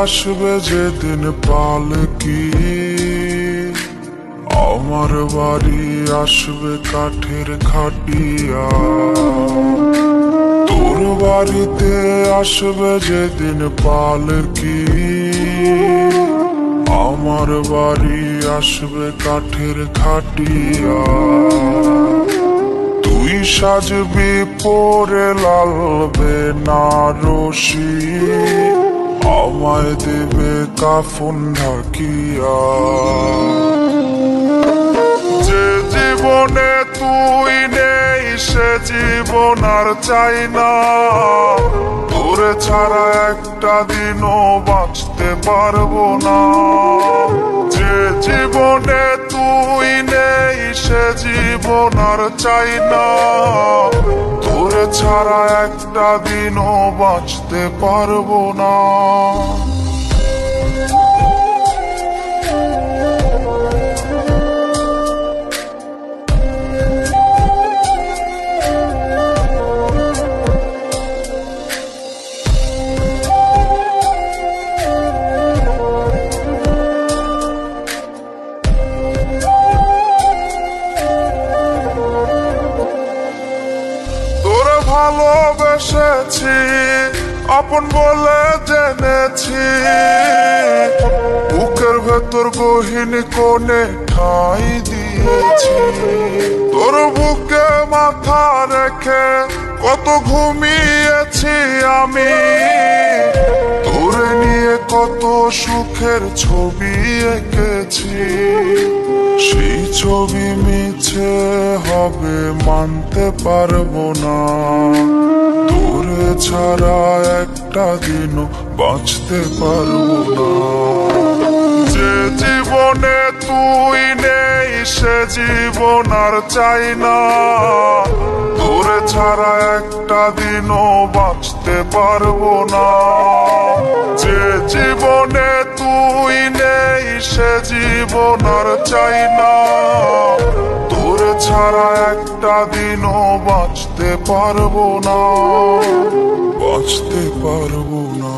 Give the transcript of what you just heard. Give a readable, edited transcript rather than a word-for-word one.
আসবে যেদিন পালকি, আমার বাড়ি আসবে কাঠের খাটিয়া। তোর বাড়িতে আসবে যেদিন পালকি, আমার বাড়ি আসবে কাঠের খাটিয়া। তুই সাজবি পরে লাল বেনারসি, আমায় দেবে কাফন ঢাকিয়া। যে জীবনে তুই নেই সে জীবন আর চাই না, তোরে ছাড়া একটা দিনও বাঁচতে পারবো না। যে জীবনে তুই নেই সে জীবন আর চাই না, তোরে ছাড়া একটা দিনও বাঁচতে পারবো না। ভালোবেসেছি আপন বলে জেনেছি, বুকের ভেতর গহীন কোণে ঠাঁই দিয়েছি। তোর বুকে মাথা রেখে কত ঘুমিয়েছি আমি, তোরে নিয়ে কত সুখের ছবি এঁকেছি। সেই ছবি মিছে হবে মানতে পারবো না, তোরে ছাড়া একটা দিনও বাঁচতে পারবো না। যে জীবনে তুই নেই সে জীবন আর চাই না, তোরে ছাড়া একটা দিনও বাঁচতে পারবো না। যে জীবনে তুই নেই সে জীবন আর চাই না, তোরে ছাড়া একটা দিনও বাঁচতে পারবো না, বাঁচতে পারবো না।